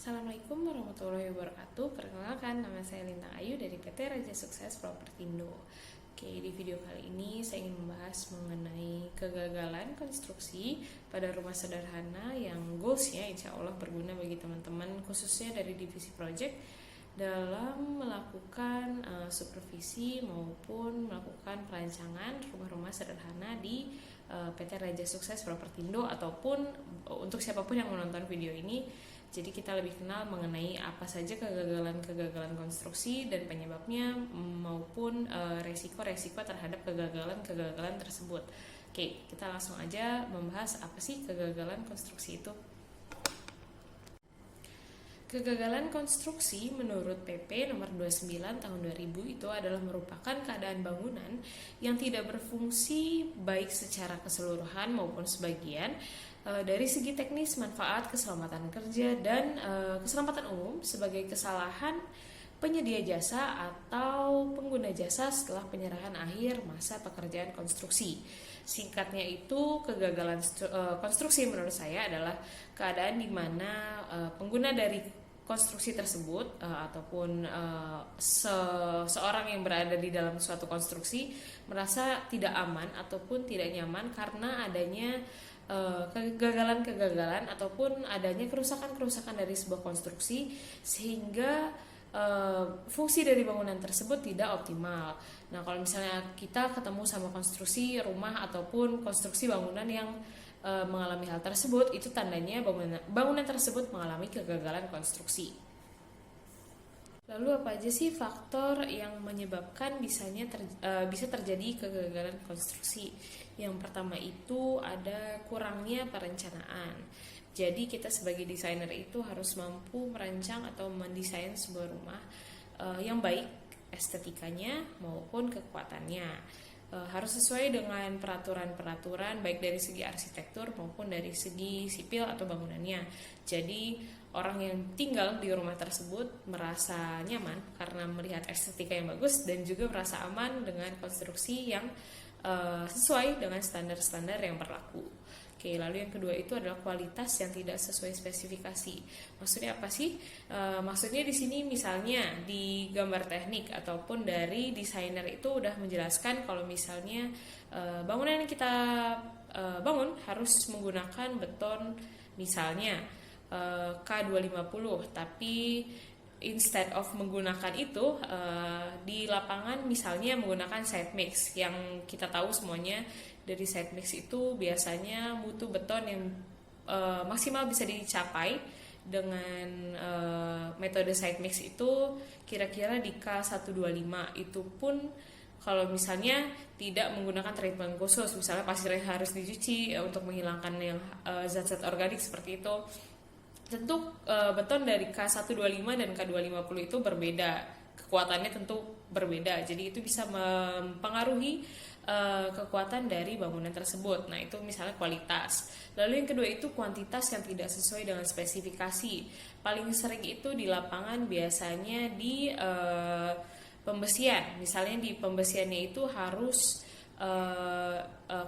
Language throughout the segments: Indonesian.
Assalamualaikum warahmatullahi wabarakatuh. Perkenalkan, nama saya Lintang Ayu dari PT Raja Sukses Propertindo. Oke, di video kali ini saya ingin membahas mengenai kegagalan konstruksi pada rumah sederhana yang goalsnya insya Allah berguna bagi teman-teman, khususnya dari divisi project dalam melakukan supervisi maupun melakukan perancangan rumah-rumah sederhana di PT Raja Sukses Propertindo ataupun untuk siapapun yang menonton video ini. Jadi kita lebih kenal mengenai apa saja kegagalan-kegagalan konstruksi dan penyebabnya maupun resiko-resiko terhadap kegagalan-kegagalan tersebut. Oke, kita langsung aja membahas apa sih kegagalan konstruksi itu. Kegagalan konstruksi menurut PP nomor 29 tahun 2000 itu adalah merupakan keadaan bangunan yang tidak berfungsi baik secara keseluruhan maupun sebagian dari segi teknis, manfaat, keselamatan kerja, dan keselamatan umum sebagai kesalahan penyedia jasa atau pengguna jasa setelah penyerahan akhir masa pekerjaan konstruksi. Singkatnya itu, kegagalan konstruksi menurut saya adalah keadaan di mana pengguna dari konstruksi tersebut ataupun seorang yang berada di dalam suatu konstruksi merasa tidak aman ataupun tidak nyaman karena adanya kegagalan-kegagalan ataupun adanya kerusakan-kerusakan dari sebuah konstruksi sehingga fungsi dari bangunan tersebut tidak optimal. Nah, kalau misalnya kita ketemu sama konstruksi rumah ataupun konstruksi bangunan yang mengalami hal tersebut, itu tandanya bangunan tersebut mengalami kegagalan konstruksi. Lalu apa aja sih faktor yang menyebabkan bisa terjadi kegagalan konstruksi? Yang pertama itu ada kurangnya perencanaan. Jadi kita sebagai desainer itu harus mampu merancang atau mendesain sebuah rumah yang baik estetikanya maupun kekuatannya. Harus sesuai dengan peraturan-peraturan baik dari segi arsitektur maupun dari segi sipil atau bangunannya. Jadi orang yang tinggal di rumah tersebut merasa nyaman karena melihat estetika yang bagus dan juga merasa aman dengan konstruksi yang sesuai dengan standar-standar yang berlaku. Oke, lalu yang kedua itu adalah kualitas yang tidak sesuai spesifikasi. Maksudnya apa sih? Maksudnya di sini misalnya di gambar teknik ataupun dari desainer itu udah menjelaskan kalau misalnya bangunan yang kita bangun harus menggunakan beton misalnya K250, tapi instead of menggunakan itu di lapangan misalnya menggunakan side mix, yang kita tahu semuanya dari side mix itu biasanya mutu beton yang maksimal bisa dicapai dengan metode side mix itu kira-kira di K125. Itu pun kalau misalnya tidak menggunakan treatment khusus, misalnya pasirnya harus dicuci untuk menghilangkan yang zat-zat organik seperti itu. Tentu beton dari K125 dan K250 itu berbeda, kekuatannya tentu berbeda, jadi itu bisa mempengaruhi kekuatan dari bangunan tersebut. Nah, itu misalnya kualitas. Lalu yang kedua itu kuantitas yang tidak sesuai dengan spesifikasi. Paling sering itu di lapangan biasanya di pembesian. Misalnya di pembesiannya itu harus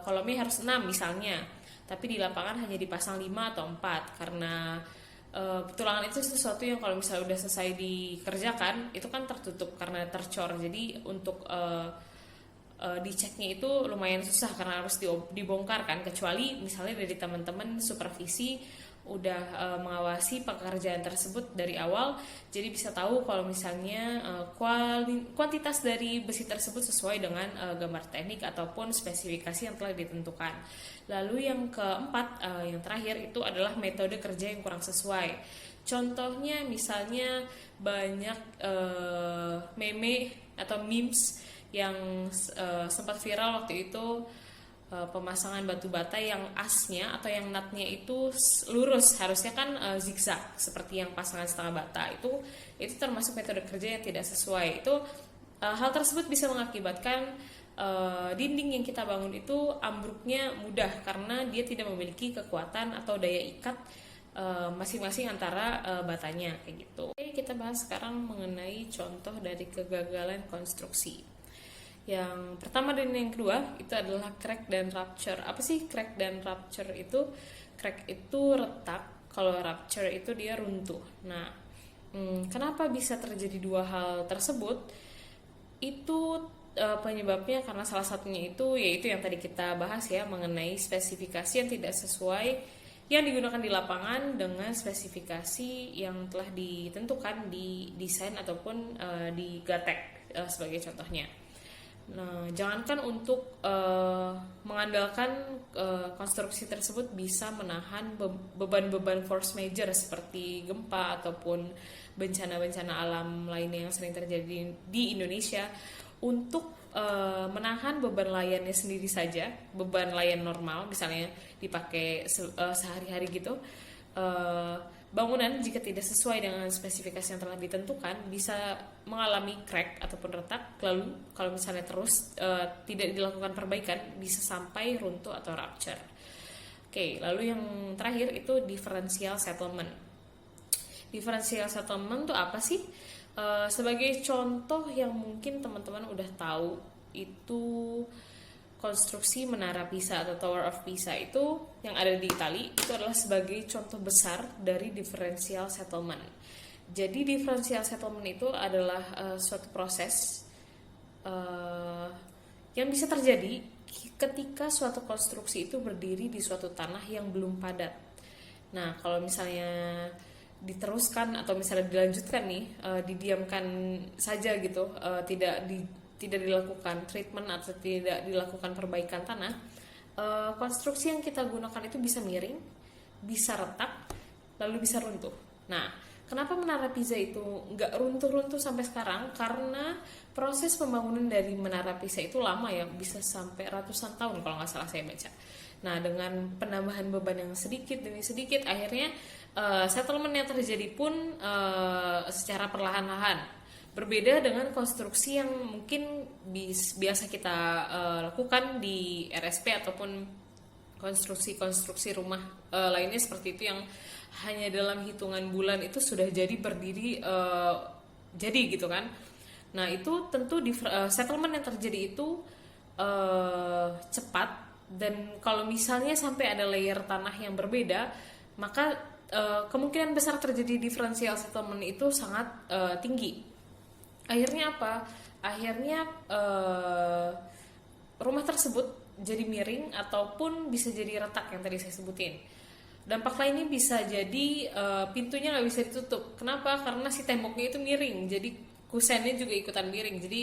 kolomnya harus 6 misalnya, tapi di lapangan hanya dipasang 5 atau 4 karena tulangan itu sesuatu yang kalau misalnya udah selesai dikerjakan itu kan tertutup karena tercor. Jadi untuk diceknya itu lumayan susah karena harus dibongkar kan, kecuali misalnya dari teman-teman supervisi udah mengawasi pekerjaan tersebut dari awal, jadi bisa tahu kalau misalnya kuantitas dari besi tersebut sesuai dengan gambar teknik ataupun spesifikasi yang telah ditentukan. Lalu yang keempat, yang terakhir itu adalah metode kerja yang kurang sesuai. Contohnya misalnya banyak meme atau memes yang sempat viral waktu itu, pemasangan batu bata yang asnya atau yang nutnya itu lurus, harusnya kan zigzag seperti yang pasangan setengah bata. Itu termasuk metode kerja yang tidak sesuai. Itu hal tersebut bisa mengakibatkan dinding yang kita bangun itu ambruknya mudah karena dia tidak memiliki kekuatan atau daya ikat masing-masing antara batanya kayak gitu. Oke, kita bahas sekarang mengenai contoh dari kegagalan konstruksi. Yang pertama dan yang kedua itu adalah crack dan rupture. Apa sih crack dan rupture itu? Crack itu retak kalau rupture itu dia runtuh. Nah, kenapa bisa terjadi dua hal tersebut? Itu penyebabnya karena salah satunya itu yaitu yang tadi kita bahas ya, mengenai spesifikasi yang tidak sesuai yang digunakan di lapangan dengan spesifikasi yang telah ditentukan di desain ataupun di GATEC sebagai contohnya. Nah, jangankan untuk mengandalkan konstruksi tersebut bisa menahan beban-beban force major seperti gempa ataupun bencana-bencana alam lainnya yang sering terjadi di Indonesia. Untuk menahan beban layannya sendiri saja, beban layan normal misalnya dipakai sehari-hari gitu, bangunan jika tidak sesuai dengan spesifikasi yang telah ditentukan bisa mengalami crack ataupun retak, lalu kalau misalnya terus tidak dilakukan perbaikan bisa sampai runtuh atau rupture. Oke, lalu yang terakhir itu differential settlement. Differential settlement itu apa sih? Sebagai contoh yang mungkin teman-teman udah tahu, itu konstruksi Menara Pisa atau Tower of Pisa itu yang ada di Italia, itu adalah sebagai contoh besar dari differential settlement. Jadi differential settlement itu adalah suatu proses yang bisa terjadi ketika suatu konstruksi itu berdiri di suatu tanah yang belum padat. Nah, kalau misalnya diteruskan atau misalnya dilanjutkan nih, didiamkan saja gitu, tidak dilakukan treatment atau tidak dilakukan perbaikan tanah, konstruksi yang kita gunakan itu bisa miring, bisa retak, lalu bisa runtuh. Nah, kenapa Menara Pisa itu nggak runtuh-runtuh sampai sekarang? Karena proses pembangunan dari Menara Pisa itu lama ya, bisa sampai ratusan tahun kalau nggak salah saya baca. Nah, dengan penambahan beban yang sedikit demi sedikit, akhirnya settlement yang terjadi pun secara perlahan-lahan. Berbeda dengan konstruksi yang mungkin biasa kita lakukan di RSP ataupun konstruksi-konstruksi rumah lainnya seperti itu yang hanya dalam hitungan bulan itu sudah jadi berdiri jadi gitu kan. Nah, itu tentu settlement yang terjadi itu cepat, dan kalau misalnya sampai ada layer tanah yang berbeda, maka kemungkinan besar terjadi differential settlement itu sangat tinggi. Akhirnya apa? Akhirnya rumah tersebut jadi miring ataupun bisa jadi retak yang tadi saya sebutin. Dampak lainnya bisa jadi pintunya nggak bisa ditutup. Kenapa? Karena si temboknya itu miring, jadi kusennya juga ikutan miring. Jadi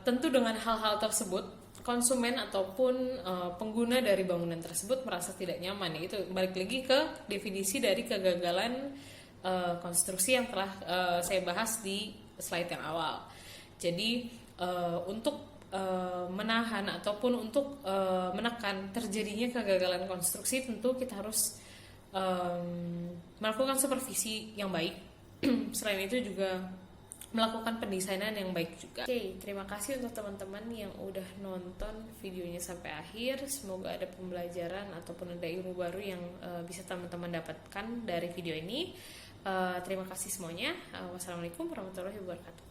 tentu dengan hal-hal tersebut konsumen ataupun pengguna dari bangunan tersebut merasa tidak nyaman. Itu balik lagi ke definisi dari kegagalan konstruksi yang telah saya bahas di slide yang awal. Jadi untuk menahan ataupun untuk menekan terjadinya kegagalan konstruksi, tentu kita harus melakukan supervisi yang baik. Selain itu juga melakukan pendesainan yang baik juga. Oke, terima kasih untuk teman-teman yang udah nonton videonya sampai akhir. Semoga ada pembelajaran ataupun ada ilmu baru yang bisa teman-teman dapatkan dari video ini. Terima kasih semuanya. Wassalamualaikum warahmatullahi wabarakatuh.